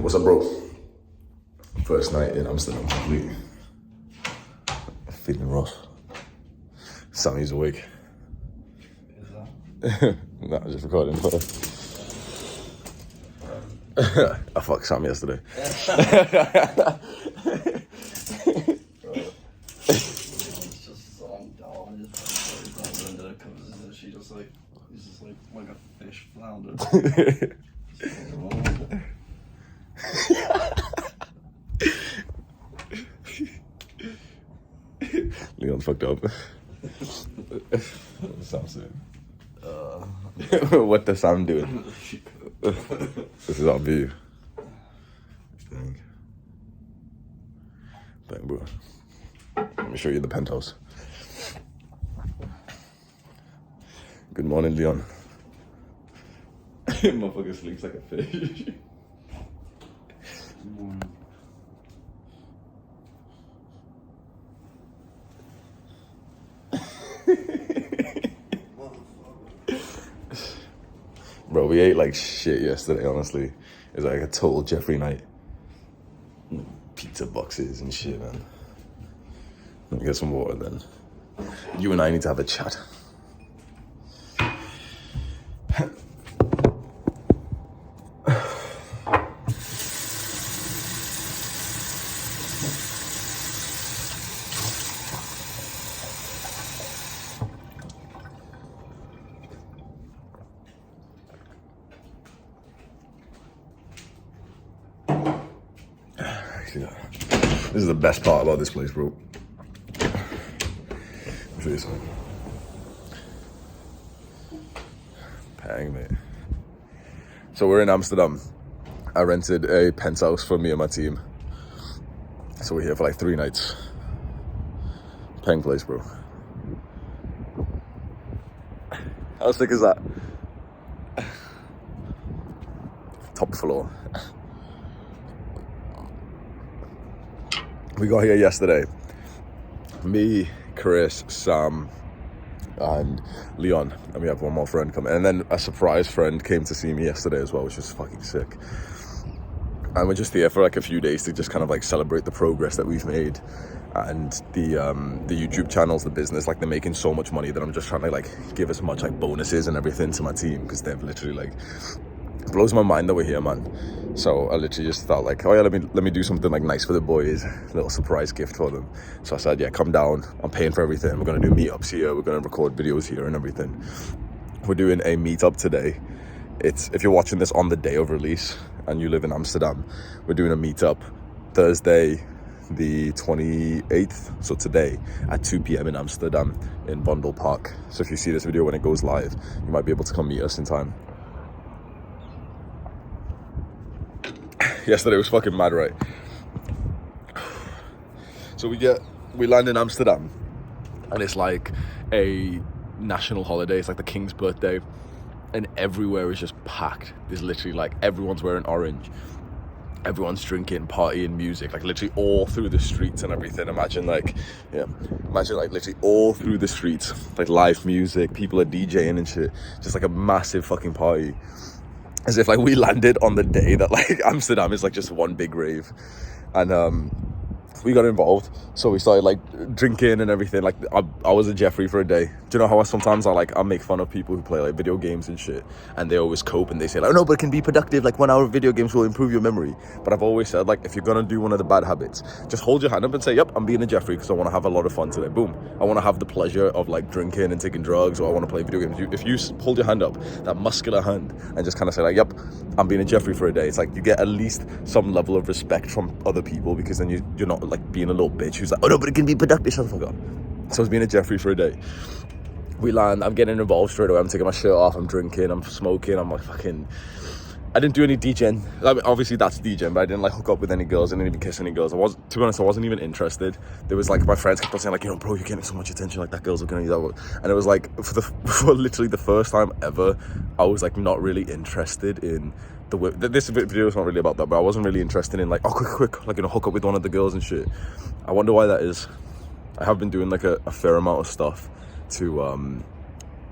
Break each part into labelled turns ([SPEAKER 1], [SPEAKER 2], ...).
[SPEAKER 1] What's up, bro? First night in Amsterdam complete. Feeling rough. Sammy's awake.
[SPEAKER 2] Is that?
[SPEAKER 1] Nah, just recording. I fucked Sam yesterday.
[SPEAKER 2] It's just so dumb. He just fucking under the covers and she just like, he's just like a fish flounder.
[SPEAKER 1] Leon fucked up. What's Sam saying? What the Sam doing? This is our view. Bang, bro. Let me show you the penthouse. Good morning, Leon. Motherfucker sleeps like a fish.
[SPEAKER 2] Good morning.
[SPEAKER 1] Bro, we ate like shit yesterday, honestly. It was like a total Jeffrey night. Pizza boxes and shit, man. Let me get some water then. You and I need to have a chat. This is the best part about this place, bro. Let me show you something. Bang, mate. So we're in Amsterdam. I rented a penthouse for me and my team. So we're here for like 3 nights. Pang place, bro. How sick is that? Top floor. We got here yesterday. Me, Chris, Sam, and Leon. And we have one more friend coming. And then a surprise friend came to see me yesterday as well, which was fucking sick. And we're just here for like a few days to just kind of like celebrate the progress that we've made. And the YouTube channels, the business, like they're making so much money that I'm just trying to like give as much like bonuses and everything to my team. Because they've literally like, it blows my mind that we're here, man. So I literally just thought like, oh yeah, let me do something like nice for the boys, a little surprise gift for them. So I said, yeah, come down, I'm paying for everything. We're gonna do meetups here, we're gonna record videos here and everything. We're doing a meetup today. It's, if you're watching this on the day of release and you live in Amsterdam, we're doing a meetup Thursday the 28th, so today at 2 p.m. in Amsterdam in Bundel Park. So if you see this video when it goes live, you might be able to come meet us in time. Yesterday was fucking mad, right? So we land in Amsterdam and it's like a national holiday. It's like the King's birthday and everywhere is just packed. There's literally like everyone's wearing orange. Everyone's drinking, partying, music, like literally all through the streets and everything. Imagine like literally all through the streets, like live music, people are DJing and shit. Just like a massive fucking party. As if like we landed on the day that like Amsterdam is like just one big rave. And we got involved, so we started like drinking and everything. Like I was a Jeffrey for a day. Do you know how I make fun of people who play like video games and shit, and they always cope and they say like, oh no, but it can be productive, like 1 hour of video games will improve your memory. But I've always said like, if you're gonna do one of the bad habits, just hold your hand up and say, yep, I'm being a Jeffrey because I want to have a lot of fun today. Boom. I want to have the pleasure of like drinking and taking drugs, or I want to play video games. If you hold your hand up, that muscular hand, and just kind of say like, yep, I'm being a Jeffrey for a day, it's like you get at least some level of respect from other people, because then you're not like being a little bitch who's like, oh no, but it can be productive. Shut the fuck up. So I was being a Jeffrey for a day. We land, I'm getting involved straight away. I'm taking my shirt off, I'm drinking, I'm smoking, I'm like fucking... I didn't do any DJing. I mean, obviously that's DJing, but I didn't like hook up with any girls, I didn't even kiss any girls. To be honest, I wasn't even interested. There was like, my friends kept on saying like, you know, bro, you're getting so much attention, like that girl's looking at you, that one. And it was like, for literally the first time ever, I was like not really interested in this video is not really about that, but I wasn't really interested in like, oh quick, like, you know, hook up with one of the girls and shit. I wonder why that is. I have been doing like a fair amount of stuff to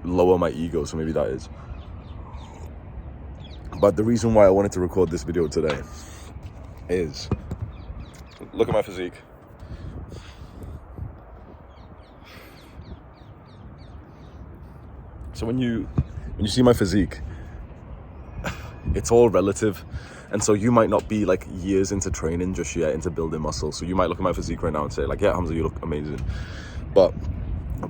[SPEAKER 1] lower my ego, so maybe that is. But the reason why I wanted to record this video today is, look at my physique. So when you see my physique, it's all relative. And so you might not be like years into training just yet, into building muscle. So you might look at my physique right now and say like, yeah, Hamza, you look amazing. But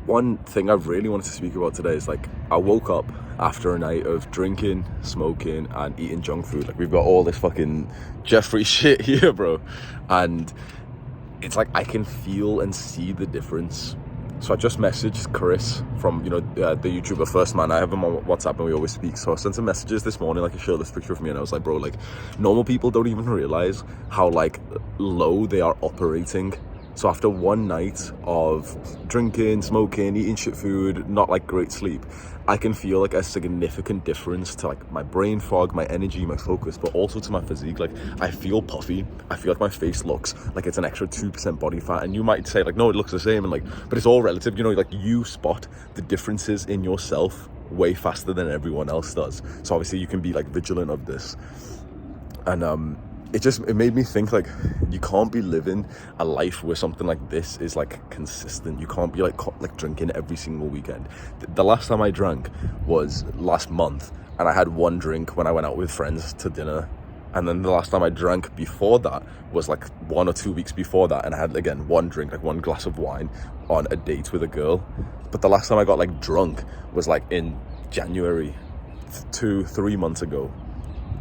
[SPEAKER 1] one thing I really wanted to speak about today is like, I woke up after a night of drinking, smoking, and eating junk food. Like, we've got all this fucking Jeffrey shit here, bro. And it's like, I can feel and see the difference. So I just messaged Chris from, the YouTuber First Man. I have him on WhatsApp and we always speak. So I sent some messages this morning, like, he showed this picture of me, and I was like, bro, like, normal people don't even realize how like low they are operating. So after one night of drinking, smoking, eating shit food, not like great sleep, I can feel like a significant difference to like my brain fog, my energy, my focus, but also to my physique. Like, I feel puffy. I feel like my face looks like it's an extra 2% body fat. And you might say like, no, it looks the same. And like, but it's all relative. Like, you spot the differences in yourself way faster than everyone else does. So obviously you can be like vigilant of this. And it made me think, like, you can't be living a life where something like this is like consistent. You can't be like drinking every single weekend. The last time I drank was last month, and I had one drink when I went out with friends to dinner. And then the last time I drank before that was like 1 or 2 weeks before that, and I had again one drink, like one glass of wine on a date with a girl. But the last time I got like drunk was like in January, 2-3 months ago.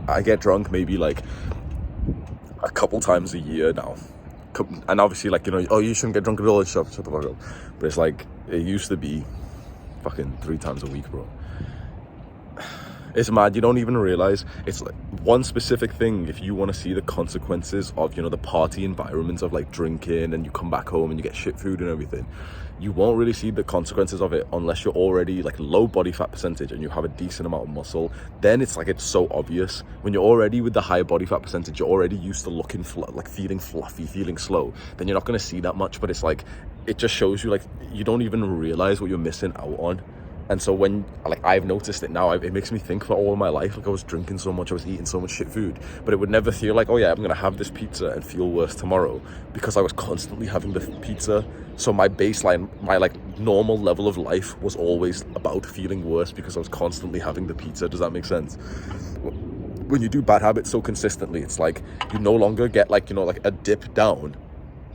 [SPEAKER 1] I get drunk maybe like a couple times a year now, and obviously, like, oh, you shouldn't get drunk at all, shut the fuck up. But it's like, it used to be fucking 3 times a week, bro. It's mad. You don't even realize it's like one specific thing. If you want to see the consequences of, the party environments of like drinking, and you come back home and you get shit food and everything, you won't really see the consequences of it unless you're already like low body fat percentage and you have a decent amount of muscle. Then it's like, it's so obvious. When you're already with the high body fat percentage, you're already used to looking like feeling fluffy, feeling slow, then you're not going to see that much. But it's like, it just shows you, like, you don't even realize what you're missing out on. And so when, like, I've noticed it now, it makes me think for all of my life, like, I was drinking so much, I was eating so much shit food, but it would never feel like, oh yeah, I'm going to have this pizza and feel worse tomorrow, because I was constantly having the pizza. So my baseline, my like normal level of life was always about feeling worse because I was constantly having the pizza. Does that make sense? When you do bad habits so consistently, it's like, you no longer get like, like a dip down.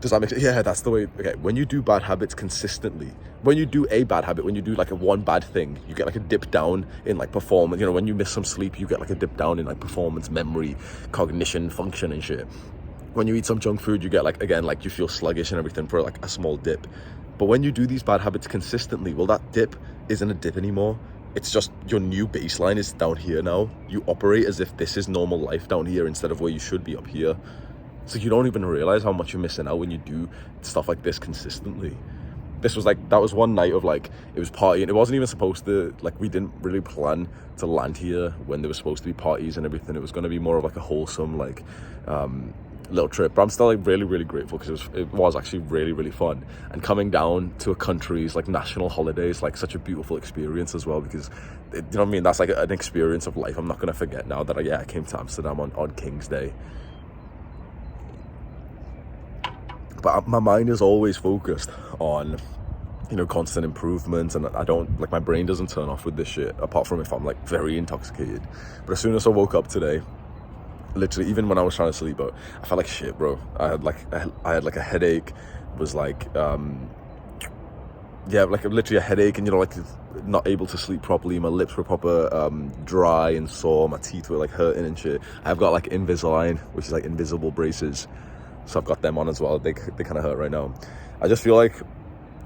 [SPEAKER 1] Does that make sense? Yeah, that's the way. Okay, when you do bad habits consistently, when you do a bad habit, when you do like a one bad thing, you get like a dip down in like performance. When you miss some sleep, you get like a dip down in like performance, memory, cognition, function and shit. When you eat some junk food, you get like, again, like you feel sluggish and everything for like a small dip. But when you do these bad habits consistently, well, that dip isn't a dip anymore. It's just your new baseline is down here now. You operate as if this is normal life down here instead of where you should be up here. So you don't even realize how much you're missing out when you do stuff like this consistently. This was like, that was one night of like, it was partying. It wasn't even supposed to, like, we didn't really plan to land here when there was supposed to be parties and everything. It was going to be more of like a wholesome, like, little trip. But I'm still like really, really grateful because it was actually really, really fun. And coming down to a country's like national holidays, like such a beautiful experience as well, because you know what I mean? That's like an experience of life I'm not going to forget now that I came to Amsterdam on King's Day. But my mind is always focused on, constant improvement, and I don't, like, my brain doesn't turn off with this shit, apart from if I'm like very intoxicated. But as soon as I woke up today, literally, even when I was trying to sleep, but I felt like shit, bro. I had like a headache, was like, like literally a headache, and like not able to sleep properly. My lips were proper dry and sore. My teeth were like hurting and shit. I've got like Invisalign, which is like invisible braces. So I've got them on as well. They kind of hurt right now. I just feel like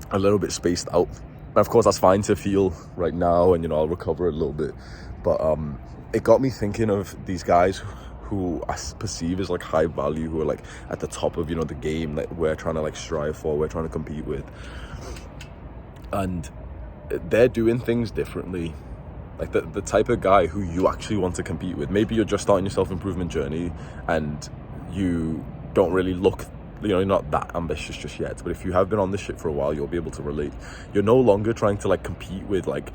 [SPEAKER 1] a little bit spaced out. And of course, that's fine to feel right now, and I'll recover a little bit. But it got me thinking of these guys who I perceive as like high value, who are like at the top of the game that we're trying to like strive for, we're trying to compete with, and they're doing things differently. Like the type of guy who you actually want to compete with. Maybe you're just starting your self-improvement journey and you don't really look, you're not that ambitious just yet, but if you have been on this shit for a while, you'll be able to relate. You're no longer trying to like compete with like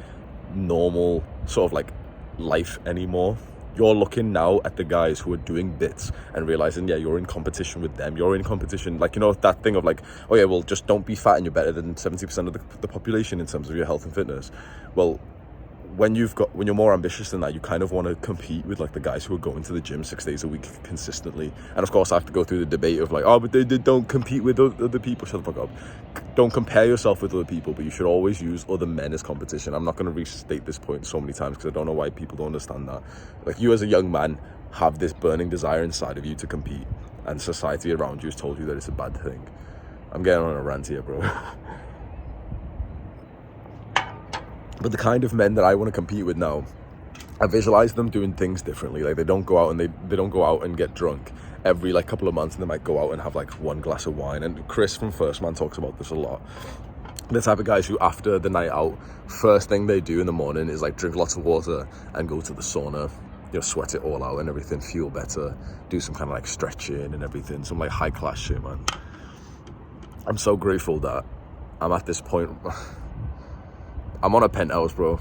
[SPEAKER 1] normal sort of like life anymore. you're looking now at the guys who are doing bits and realizing, yeah, you're in competition with them. You're in competition, like, you know, that thing of like, oh yeah, well, just don't be fat and you're better than 70% of the population in terms of your health and fitness. Well, when you're more ambitious than that, you kind of want to compete with like the guys who are going to the gym 6 days a week consistently. And of course I have to go through the debate of like, oh, but they don't compete with other people. Shut the fuck up. Don't compare yourself with other people, but you should always use other men as competition. I'm not going to restate this point so many times because I don't know why people don't understand that. Like, you as a young man have this burning desire inside of you to compete, and society around you has told you that it's a bad thing. I'm getting on a rant here, bro. But the kind of men that I want to compete with now, I visualize them doing things differently. Like, they don't go out and they don't go out and get drunk every like couple of months, and they might go out and have like one glass of wine. And Chris from First Man talks about this a lot. The type of guys who, after the night out, first thing they do in the morning is like drink lots of water and go to the sauna, you know, sweat it all out and everything, feel better, do some kind of like stretching and everything, some like high class shit, man. I'm so grateful that I'm at this point. I'm on a penthouse, bro.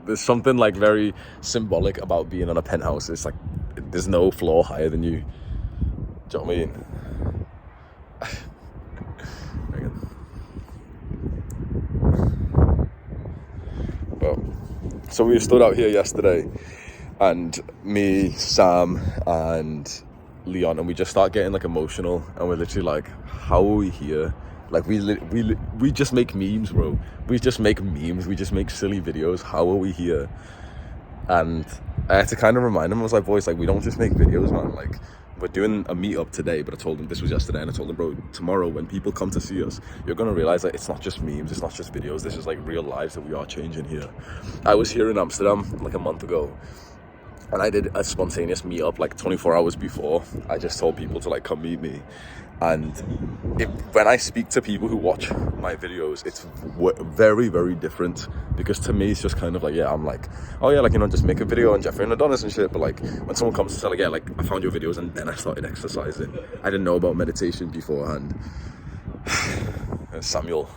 [SPEAKER 1] There's something like very symbolic about being on a penthouse. It's like there's no floor higher than you. Do you know what I mean? Well, so we stood out here yesterday, and me, Sam, and Leon, and we just start getting like emotional, and we're literally like, how are we here? Like, we just make memes, bro. We just make memes. We just make silly videos. How are we here? And I had to kind of remind him. I was like, boys, like, we don't just make videos, man. Like, we're doing a meetup today, but I told him, this was yesterday, and I told him, bro, tomorrow when people come to see us, you're going to realize that it's not just memes. It's not just videos. This is like real lives that we are changing here. I was here in Amsterdam like a month ago, and I did a spontaneous meetup like 24 hours before. I just told people to like come meet me. And when I speak to people who watch my videos, it's very, very different, because to me it's just kind of like, yeah, I'm like, oh yeah, like, you know, just make a video on Jeffrey and Adonis and shit. But like, when someone comes to say like, yeah, like, I found your videos and then I started exercising. I didn't know about meditation beforehand. Samuel.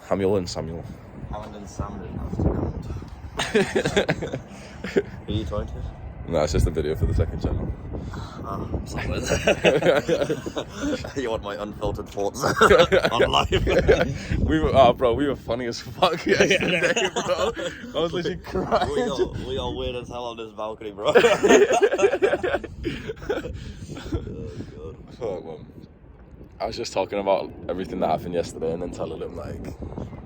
[SPEAKER 1] Samuel and Samuel.
[SPEAKER 2] Hammond and Sam didn't have to count. Who are you talking to?
[SPEAKER 1] No, it's just a video for the second channel.
[SPEAKER 2] You want my unfiltered thoughts on life?
[SPEAKER 1] we were funny as fuck yesterday, bro. I was literally crying.
[SPEAKER 2] We are weird as hell on this balcony, bro.
[SPEAKER 1] Oh, God. I was just talking about everything that happened yesterday, and then telling him like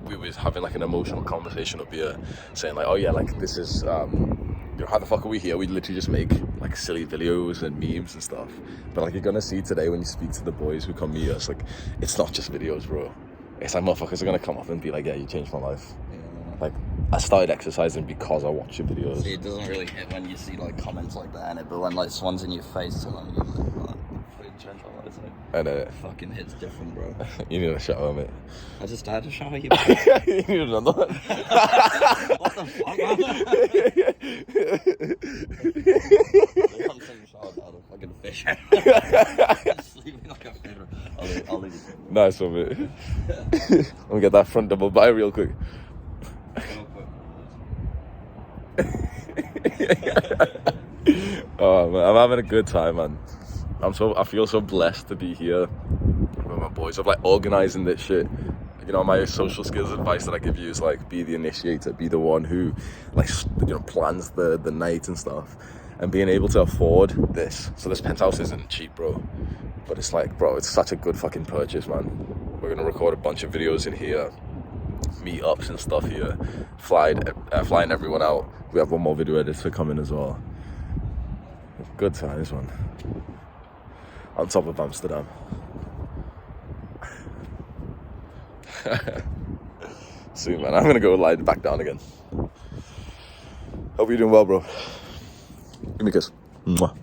[SPEAKER 1] we was having like an emotional conversation up here, saying like, oh yeah, like, this is you know, how the fuck are we here? We literally just make like silly videos and memes and stuff. But like, you're gonna see today when you speak to the boys who come meet us, like, it's not just videos, bro. It's like, motherfuckers are gonna come up and be like, yeah, you changed my life. Yeah. Like, I started exercising because I watched your videos.
[SPEAKER 2] See, it doesn't really hit when you see like comments like that in it, but when like someone's in your face telling you like, change my life, like,
[SPEAKER 1] and it
[SPEAKER 2] fucking hits different, bro.
[SPEAKER 1] You need a shower, mate.
[SPEAKER 2] I just had a shower, you.
[SPEAKER 1] You need another one.
[SPEAKER 2] What the fuck, man? I'm taking a shower out of fucking fish. Sleeping like a fish. I'll leave it.
[SPEAKER 1] Nice one, mate. Let me get that front double by real quick. Oh man, I'm having a good time, man. I feel so blessed to be here with my boys. I'm like organizing this shit. You know, my social skills advice that I give you is like, be the initiator, be the one who like, you know, plans the night and stuff. And being able to afford this. So this penthouse isn't cheap, bro. But it's like, bro, it's such a good fucking purchase, man. We're gonna record a bunch of videos in here, meetups and stuff here, flying everyone out. We have one more video editor coming as well. Good times, man. On top of Amsterdam. See, man, I'm gonna go lie back down again. Hope you're doing well, bro. Give me a kiss. Mwah.